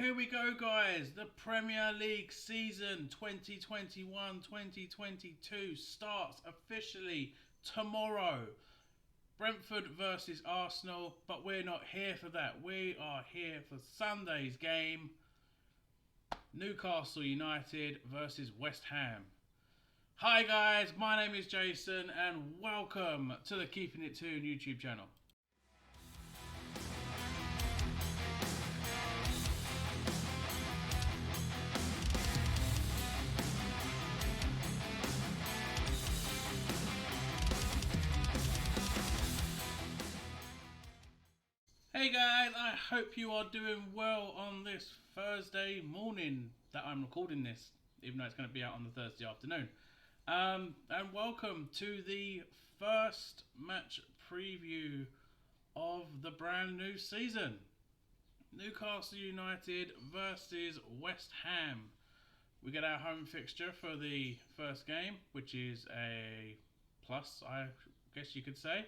Here we go, guys. The Premier League season 2021-2022 starts officially tomorrow. Brentford versus Arsenal, but we're not here for that. We are here for Sunday's game. Newcastle United versus West Ham. Hi guys, my name is Jason and welcome to the Keeping It Toon YouTube channel. Hey guys, I hope you are doing well on this Thursday morning that I'm recording this, even though it's going to be out on the Thursday afternoon. And welcome to the first match preview of the brand new season. Newcastle United versus West Ham. We get our home fixture for the first game, which is a plus, I guess you could say.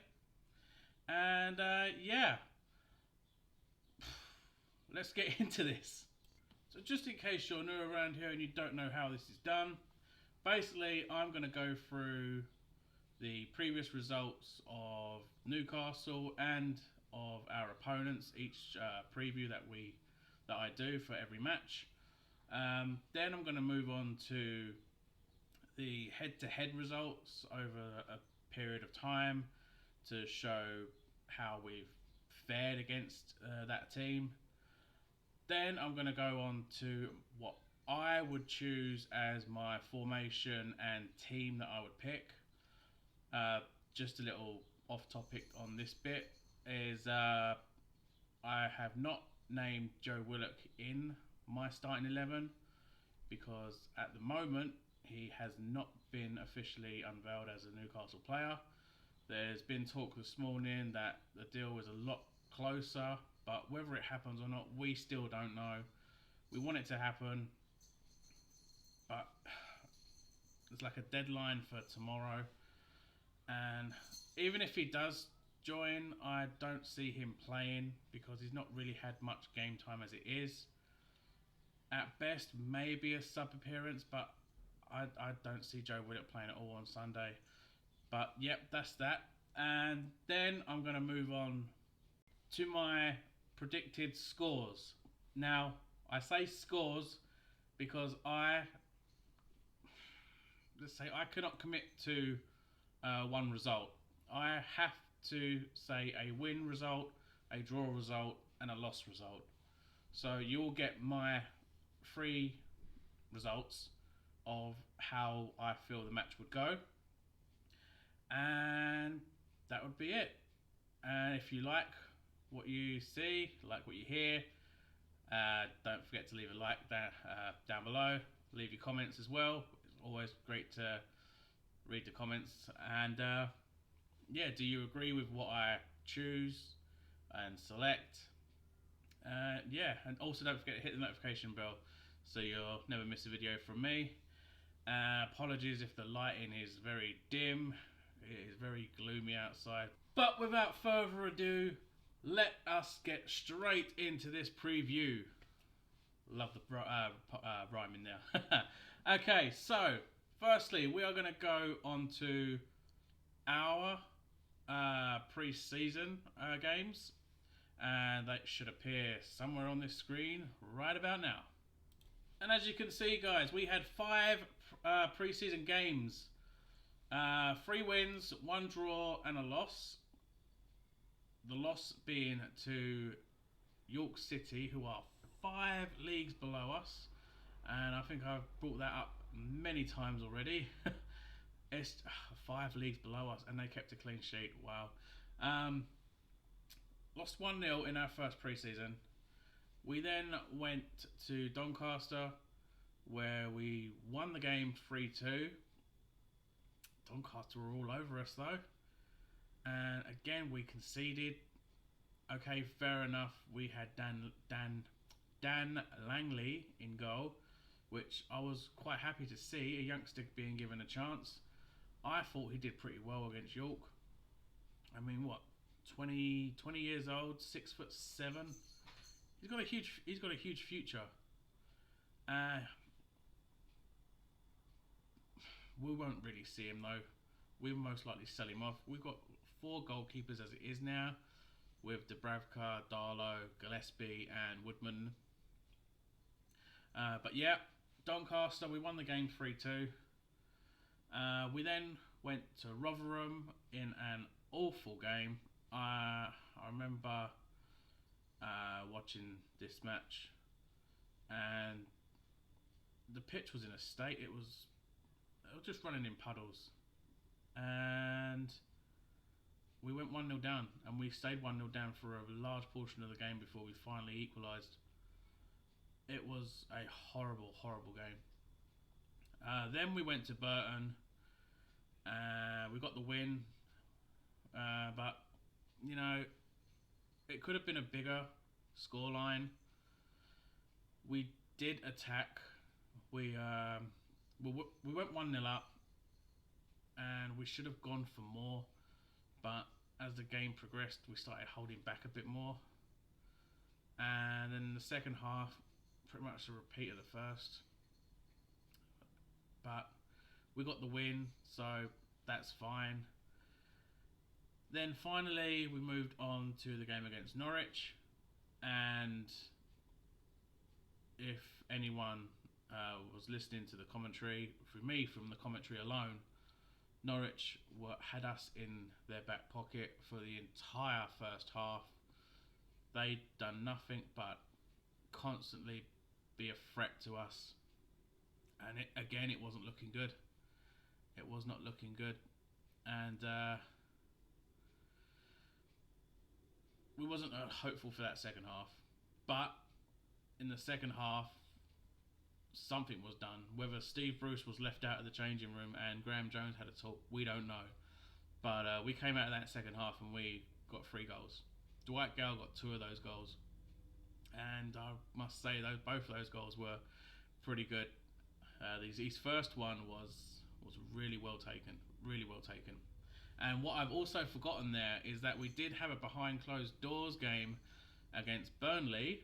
And yeah. Let's get into this. So just in case you're new around here and you don't know how this is done, basically I'm going to go through the previous results of Newcastle and of our opponents, each preview that I do for every match. Then I'm going to move on to the head-to-head results over a period of time to show how we've fared against that team. Then I'm going to go on to what I would choose as my formation and team that I would pick. Just a little off topic on this bit is I have not named Joe Willock in my starting 11 because at the moment he has not been officially unveiled as a Newcastle player. There's been talk this morning that the deal is a lot closer, but whether it happens or not, we still don't know. We want it to happen, but there's like a deadline for tomorrow. And even if he does join, I don't see him playing because he's not really had much game time as it is. At best, maybe a sub appearance, but I don't see Joe Willock playing at all on Sunday. But yep, that's that. And then I'm going to move on to my predicted scores. Now, I say scores because I cannot commit to one result. I have to say a win result, a draw result, and a loss result. So you'll get my 3 results of how I feel the match would go. And that would be it. And if you like what you see, like what you hear, don't forget to leave a like down below. Leave your comments as well. It's always great to read the comments. And yeah, do you agree with what I choose and select? Yeah, and also don't forget to hit the notification bell so you'll never miss a video from me. Apologies if the lighting is very dim. It is very gloomy outside. But without further ado, let us get straight into this preview. Love the rhyming there. Okay, so firstly, we are going to go on to our pre-season games. And that should appear somewhere on this screen right about now. And as you can see, guys, we had 5 pre-season games. 3 wins, 1 draw, and a loss. The loss being to York City, who are 5 leagues below us. And I think I've brought that up many times already. It's 5 leagues below us, and they kept a clean sheet. Wow. Lost 1-0 in our first pre-season. We then went to Doncaster, where we won the game 3-2. Doncaster were all over us though. And again, we conceded. Okay, fair enough. We had Dan Langley in goal, which I was quite happy to see, a youngster being given a chance. I thought he did pretty well against York. I mean, what, 20 years old, 6'7". he's got a huge future. Uh, we won't really see him though. We'll most likely sell him off. We've got 4 goalkeepers as it is now, with Dubravka, Darlow, Gillespie, and Woodman. But yeah, Doncaster, we won the game 3-2. We then went to Rotherham in an awful game. I remember watching this match, and the pitch was in a state. It was just running in puddles, and we went 1-0 down, and we stayed 1-0 down for a large portion of the game before we finally equalised. It was a horrible, horrible game. Then we went to Burton. We got the win, but you know, it could have been a bigger scoreline. We did attack. We went 1-0 up, and we should have gone for more. But as the game progressed, we started holding back a bit more. And then the second half, pretty much a repeat of the first. But we got the win, so that's fine. Then finally, we moved on to the game against Norwich. And if anyone was listening to the commentary, for me, from the commentary alone, Norwich had us in their back pocket for the entire first half. They'd done nothing but constantly be a threat to us. And it wasn't looking good. It was not looking good. And we wasn't hopeful for that second half. But in the second half, something was done. Whether Steve Bruce was left out of the changing room and Graham Jones had a talk, we don't know. But we came out of that second half and we got 3 goals. Dwight Gale got 2 of those goals. And I must say, both of those goals were pretty good. His first one was really well taken. Really well taken. And what I've also forgotten there is that we did have a behind closed doors game against Burnley,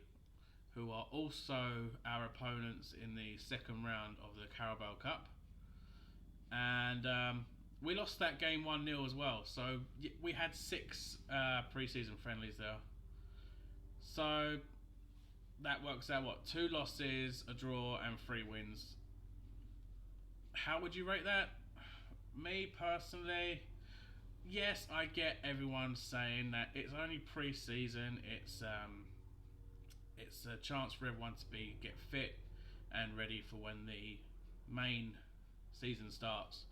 who are also our opponents in the second round of the Carabao Cup. And we lost that game 1-0 as well. So we had 6 pre-season friendlies there. So that works out, 2 losses, a draw, and 3 wins. How would you rate that? Me personally, yes, I get everyone saying that it's only pre-season. It's a chance for everyone to get fit and ready for when the main season starts.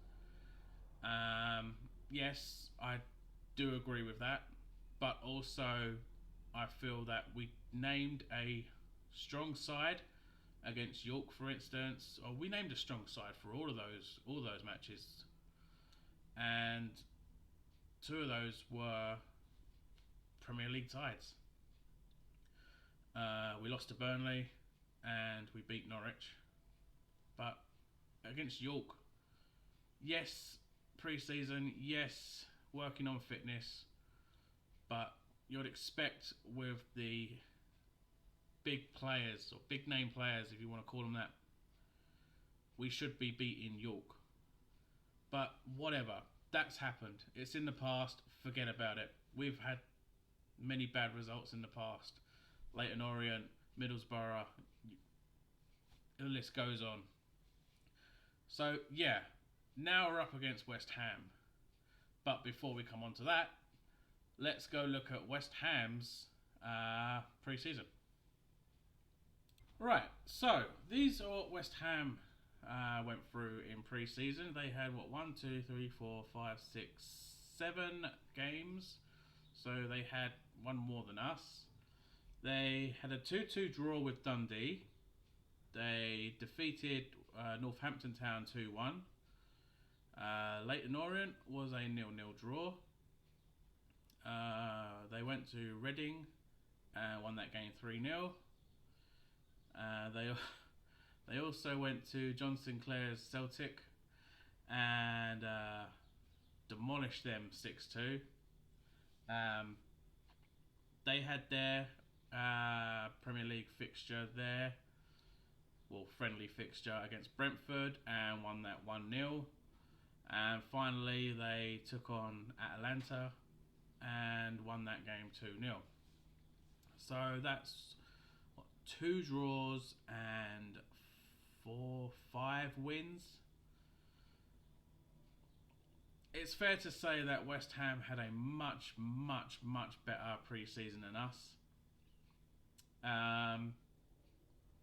Yes, I do agree with that, but also I feel that we named a strong side against York, for instance, or we named a strong side for all those matches, and 2 of those were Premier League sides. We lost to Burnley and we beat Norwich. But against York, yes, pre-season, yes, working on fitness, but you'd expect with the big players, or big name players if you want to call them that, we should be beating York. But whatever, that's happened. It's in the past, forget about it. We've had many bad results in the past. Leyton Orient, Middlesbrough, the list goes on. So yeah, now we're up against West Ham. But before we come on to that, let's go look at West Ham's pre-season. Right, so these are what West Ham went through in pre-season. They had 7 games. So they had one more than us. They had a 2-2 draw with Dundee. They defeated Northampton Town 2-1. Leyton Orient was a 0-0 draw. They went to Reading and won that game 3-0. They also went to John Sinclair's Celtic and demolished them 6-2. They had their Premier League fixture there. Well, friendly fixture against Brentford and won that 1-0. And finally, they took on Atalanta and won that game 2-0. So that's 2 draws and 5 wins. It's fair to say that West Ham had a much better pre-season than us.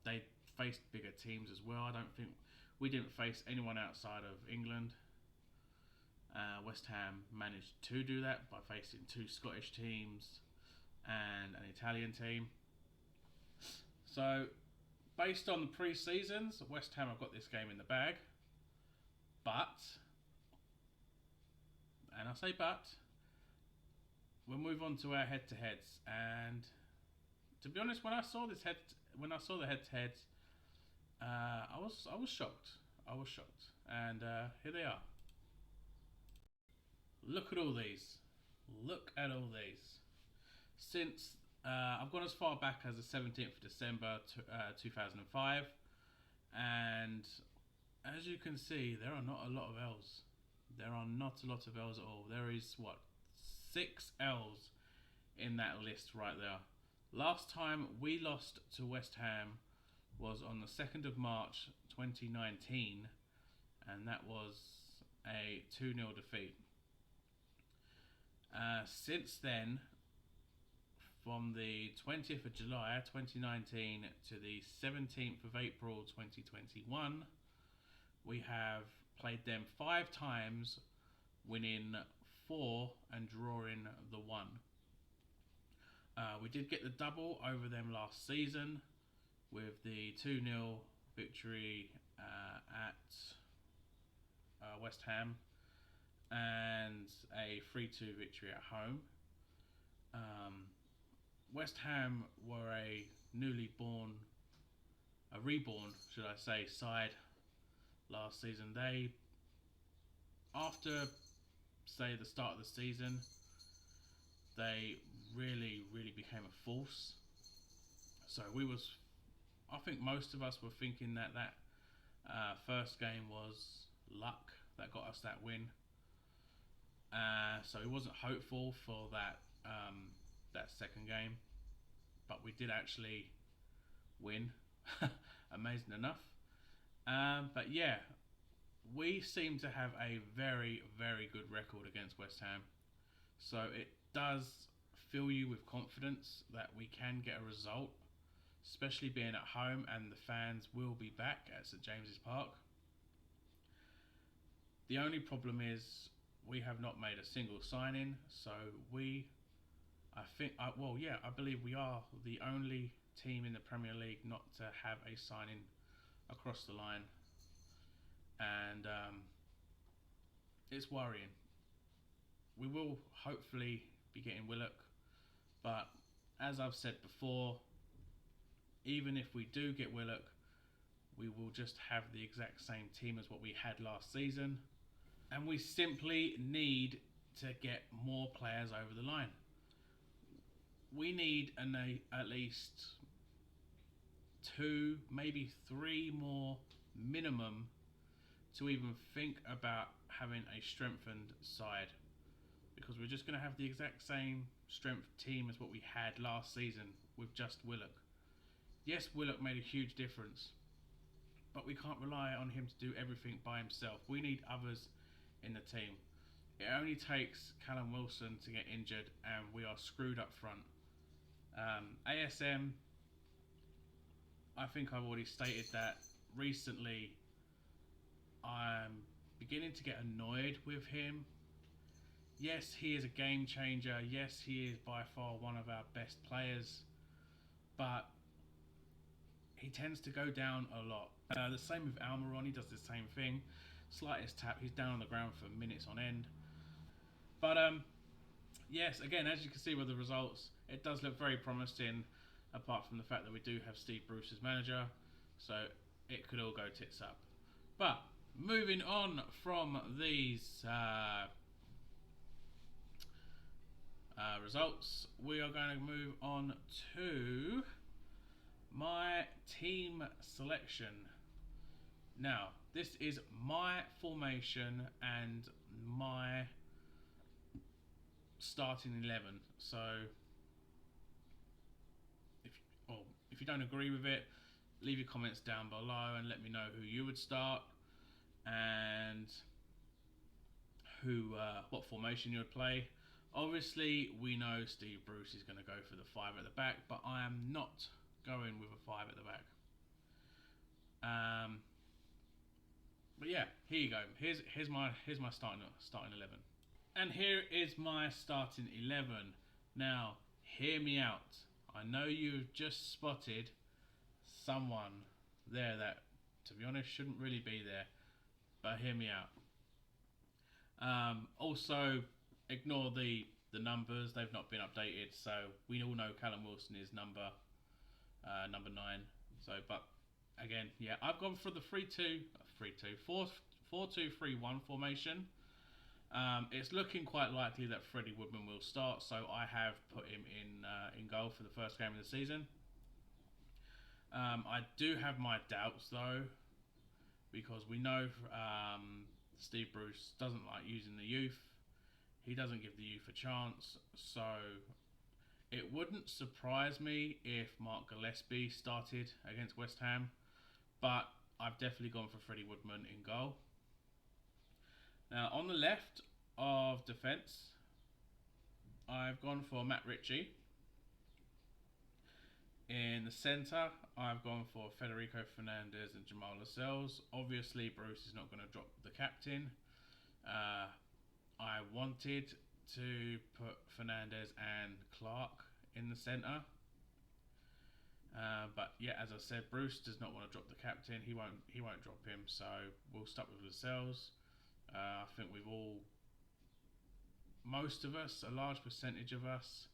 They faced bigger teams as well. I don't think we didn't face anyone outside of England. West Ham managed to do that by facing 2 Scottish teams and an Italian team. So, based on the pre-seasons, West Ham have got this game in the bag. But, and I say but, we'll move on to our head-to-heads. And to be honest, when I saw the head-to-heads, I was shocked. I was shocked, and here they are. Look at all these. Look at all these. Since I've gone as far back as the 17th of December 2005, and as you can see, there are not a lot of L's. There are not a lot of L's at all. There is, 6 L's in that list right there. Last time we lost to West Ham was on the 2nd of March 2019, and that was a 2-0 defeat. Since then, from the 20th of July 2019 to the 17th of April 2021, we have played them 5 times, winning 4 and drawing the 1. We did get the double over them last season with the 2-0 victory at West Ham and a 3-2 victory at home. West Ham were a reborn, should I say, side last season. They, after, say, the start of the season, they really became a force. So I think most of us were thinking that first game was luck that got us that win. So it wasn't hopeful for that second game, but we did actually win, amazing enough. But yeah, we seem to have a very good record against West Ham, so it does fill you with confidence that we can get a result, especially being at home and the fans will be back at St James's Park. The only problem is we have not made a single signing, so I believe we are the only team in the Premier League not to have a signing across the line, and it's worrying. We will hopefully be getting Willock, but as I've said before, even if we do get Willock, we will just have the exact same team as what we had last season, and we simply need to get more players over the line. We need at least 2, maybe 3 more minimum to even think about having a strengthened side, because we're just going to have the exact same strength team as what we had last season with just Willock. Yes, Willock made a huge difference, but we can't rely on him to do everything by himself. We need others in the team. It only takes Callum Wilson to get injured and we are screwed up front. ASM, I think I've already stated that recently I'm beginning to get annoyed with him. Yes, he is a game changer. Yes, he is by far one of our best players, but he tends to go down a lot. The same with Almiron, he does the same thing. Slightest tap, he's down on the ground for minutes on end. But yes, again, as you can see with the results, it does look very promising, apart from the fact that we do have Steve Bruce as manager, so it could all go tits up. But moving on from these results, we are going to move on to my team selection. Now, this is my formation and my starting 11. So, if you don't agree with it, leave your comments down below and let me know who you would start and what formation you would play. Obviously, we know Steve Bruce is going to go for the 5 at the back, but I am not going with a 5 at the back. But yeah, here you go. Here's my starting 11, and here is my starting 11. Now, hear me out. I know you've just spotted someone there that, to be honest, shouldn't really be there, but hear me out. Also, ignore the numbers; they've not been updated. So we all know Callum Wilson is number 9. So, but again, yeah, I've gone for the 4-2-3-1 formation. It's looking quite likely that Freddie Woodman will start, so I have put him in goal for the first game of the season. I do have my doubts though, because we know Steve Bruce doesn't like using the youth. He doesn't give the youth a chance, so it wouldn't surprise me if Mark Gillespie started against West Ham, but I've definitely gone for Freddie Woodman in goal. Now, on the left of defence, I've gone for Matt Ritchie. In the centre, I've gone for Federico Fernandez and Jamal Lascelles. Obviously, Bruce is not going to drop the captain. I wanted to put Fernandez and Clark in the centre. But yeah, as I said, Bruce does not want to drop the captain. He won't drop him, so we'll start with Lascelles. I think most of us, a large percentage of us,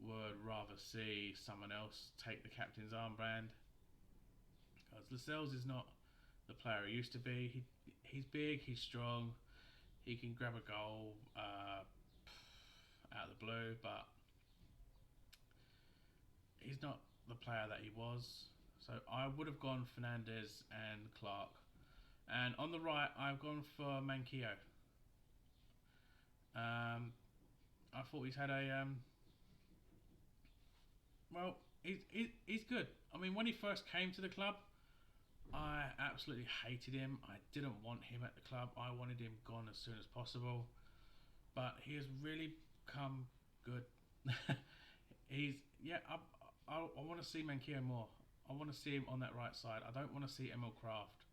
would rather see someone else take the captain's armband, because Lascelles is not the player he used to be. He's big, he's strong, he can grab a goal out of the blue, but he's not the player that he was. So I would have gone Fernandez and Clark. And on the right, I've gone for Manquillo. I thought he's had a well, he's good. I mean, when he first came to the club, I absolutely hated him. I didn't want him at the club. I wanted him gone as soon as possible. But he has really come good. I want to see Manquillo more. I want to see him on that right side. I don't want to see Emil Kraft.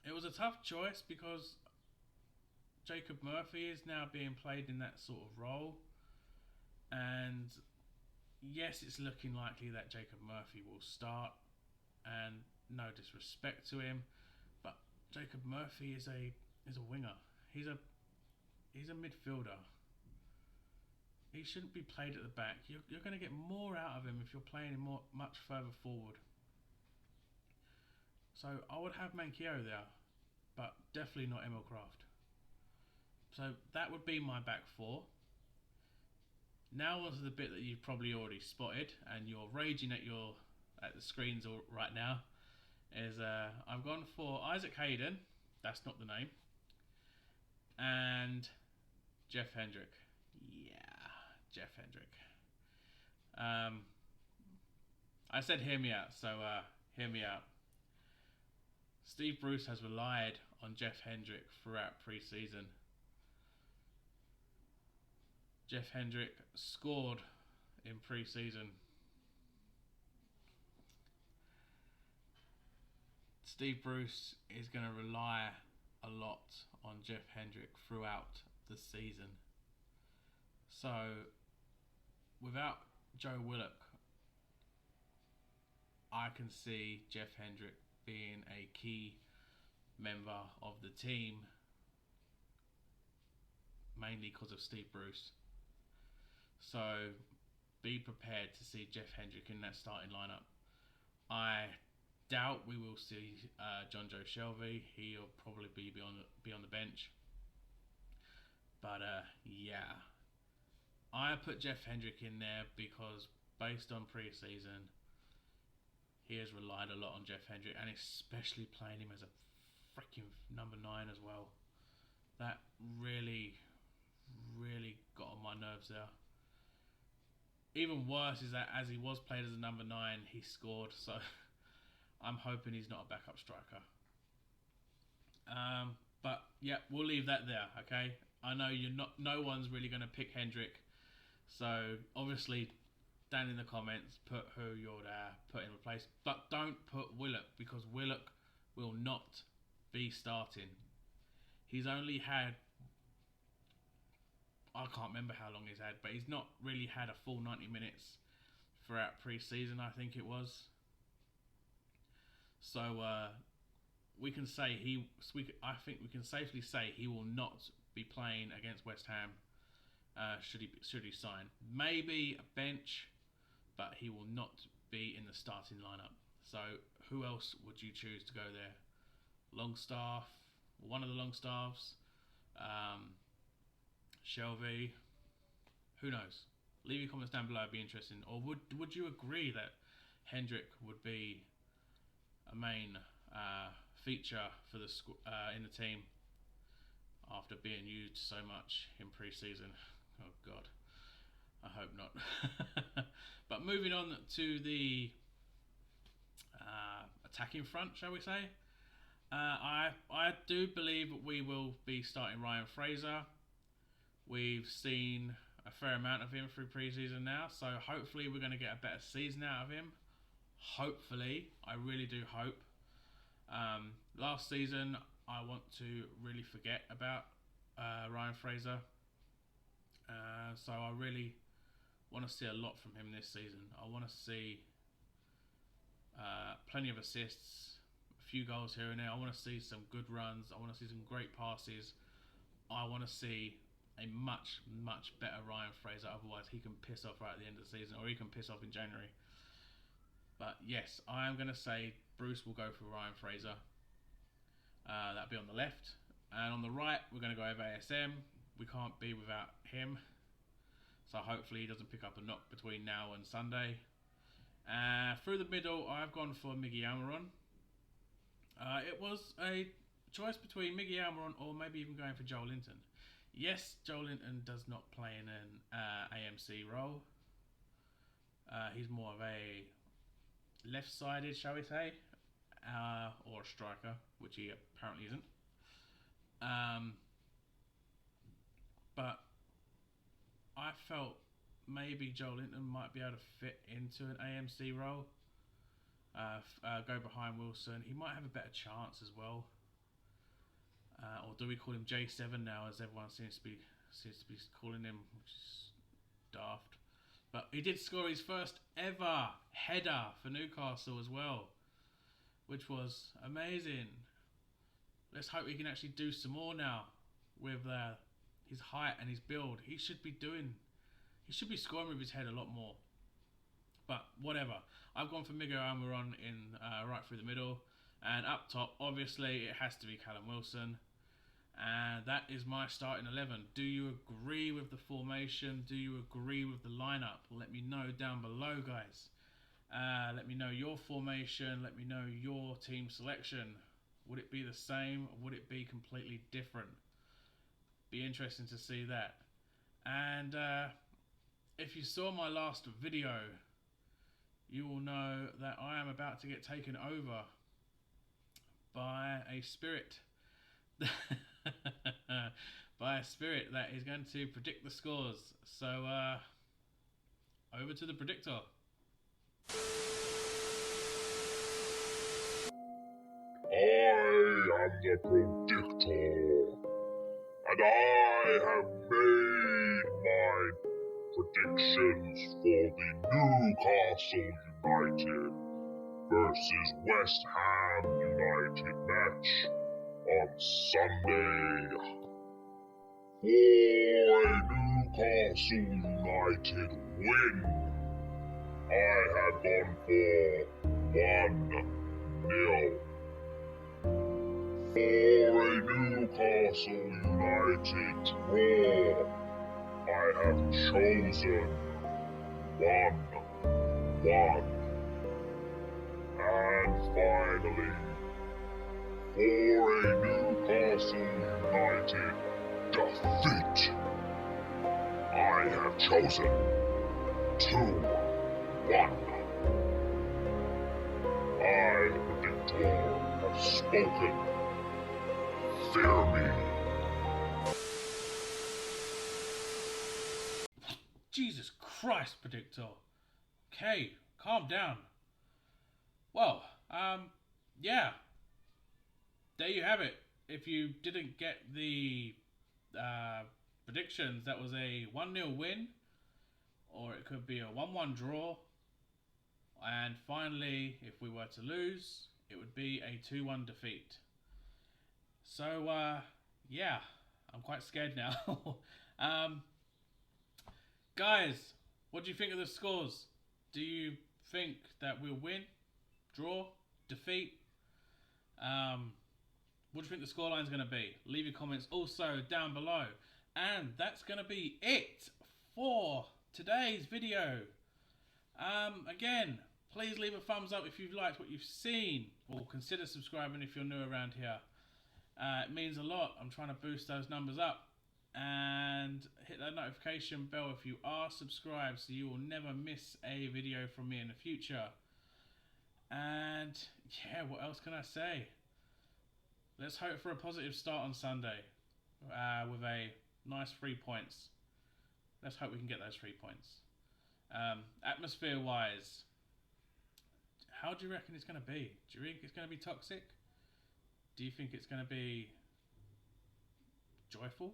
It was a tough choice because Jacob Murphy is now being played in that sort of role, and yes, it's looking likely that Jacob Murphy will start, and no disrespect to him, but Jacob Murphy is a winger. He's a midfielder. He shouldn't be played at the back. You're going to get more out of him if you're playing him much further forward. So I would have Manquillo there, but definitely not Emil Kraft. So that would be my back 4. Now onto the bit that you've probably already spotted and you're raging at the screens right now. Is I've gone for Isaac Hayden. That's not the name. And Jeff Hendrick. Yeah, Jeff Hendrick. I said hear me out, so hear me out. Steve Bruce has relied on Jeff Hendrick throughout pre-season. Jeff Hendrick scored in pre-season. Steve Bruce is going to rely a lot on Jeff Hendrick throughout the season. So, without Joe Willock, I can see Jeff Hendrick being a key member of the team, mainly because of Steve Bruce. So be prepared to see Jeff Hendrick in that starting lineup. I doubt we will see John Joe Shelvey. He'll probably be on the bench. But yeah, I put Jeff Hendrick in there because based on pre-season, he has relied a lot on Jeff Hendrick, and especially playing him as a freaking number 9 as well. That really, really got on my nerves there. Even worse is that as he was played as a number 9, he scored, so I'm hoping he's not a backup striker. But yeah, we'll leave that there, okay? I know no one's really going to pick Hendrick, so obviously down in the comments put who you'd put in replace, but don't put Willock, because Willock will not be starting. He's only had, I can't remember how long he's had, but he's not really had a full 90 minutes throughout pre-season, I think it was. So we can say I think we can safely say he will not be playing against West Ham. Should he sign? Maybe a bench, but he will not be in the starting lineup. So who else would you choose to go there? Longstaff, one of the Longstaffs, Shelby. Who knows? Leave your comments down below. It'd be interesting. Or would you agree that Hendrick would be a main feature for the in the team after being used so much in pre-season? Oh God, I hope not. But moving on to the attacking front, shall we say? I do believe we will be starting Ryan Fraser. We've seen a fair amount of him through pre-season now, so hopefully we're going to get a better season out of him. Hopefully, I really do hope. Last season, I want to really forget about Ryan Fraser. So I really want to see a lot from him this season. I want to see plenty of assists, a few goals here and there. I want to see some good runs. I want to see some great passes. I want to see a much, much better Ryan Fraser. Otherwise, he can piss off right at the end of the season, or he can piss off in January. But yes, I am going to say Bruce will go for Ryan Fraser. That'll be on the left. And on the right, we're going to go over ASM. We can't be without him. So hopefully he doesn't pick up a knock between now and Sunday. Through the middle, I've gone for Miggy Almiron. It was a choice between Miggy Almiron or maybe even going for Joel Linton. Yes, Joel Linton does not play in an AMC role. He's more of a left-sided, shall we say, or a striker, which he apparently isn't. But I felt maybe Joel Linton might be able to fit into an AMC role. Go behind Wilson. He might have a better chance as well. Or do we call him J7 now, as everyone seems to be calling him, which is daft. But he did score his first ever header for Newcastle as well, which was amazing. Let's hope he can actually do some more now with his height and his build. He should be scoring with his head a lot more. But whatever. I've gone for Miguel Almiron in right through the middle. And up top, obviously, it has to be Callum Wilson. And that is my starting 11. Do you agree with the formation? Do you agree with the lineup? Let me know down below, guys. Let me know your formation. Let me know your team selection. Would it be the same? Or would it be completely different? Be interesting to see that. And if you saw my last video, you will know that I am about to get taken over by a spirit. By a spirit that is going to predict the scores. So over to the predictor. I am the predictor, and I have made my predictions for the Newcastle United versus West Ham United match on Sunday. For a Newcastle United win, I have gone for 1-0. For a Newcastle United United draw. I have chosen 1-1. And finally, for a Newcastle United defeat, I have chosen 2-1. I, Predictor, have spoken. Fear me. Jesus Christ, Predictor. Okay, calm down. Well, yeah. There you have it. If you didn't get the predictions, that was a 1-0 win, or it could be a 1-1 draw. And finally, if we were to lose, it would be a 2-1 defeat. So, yeah, I'm quite scared now. Guys, what do you think of the scores? Do you think that we'll win, draw, defeat? What do you think the scoreline is going to be? Leave your comments also down below. And that's going to be it for today's video. Again, please leave a thumbs up if you've liked what you've seen, or consider subscribing if you're new around here. It means a lot. I'm trying to boost those numbers up. And hit that notification bell if you are subscribed, so you will never miss a video from me in the future. And yeah, what else can I say? Let's hope for a positive start on Sunday with a nice 3 points. Let's hope we can get those 3 points. Atmosphere wise, how do you reckon it's going to be? Do you think it's going to be toxic? Do you think it's going to be joyful?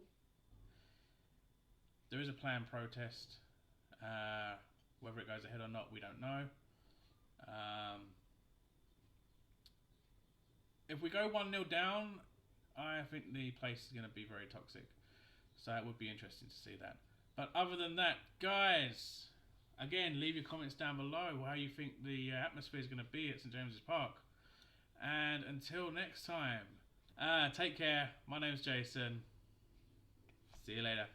There is a planned protest. Whether it goes ahead or not, we don't know. If we go 1-0 down, I think the place is going to be very toxic. So it would be interesting to see that. But other than that, guys, again, leave your comments down below how you think the atmosphere is going to be at St James's Park. And until next time, take care. My name's Jason. See you later.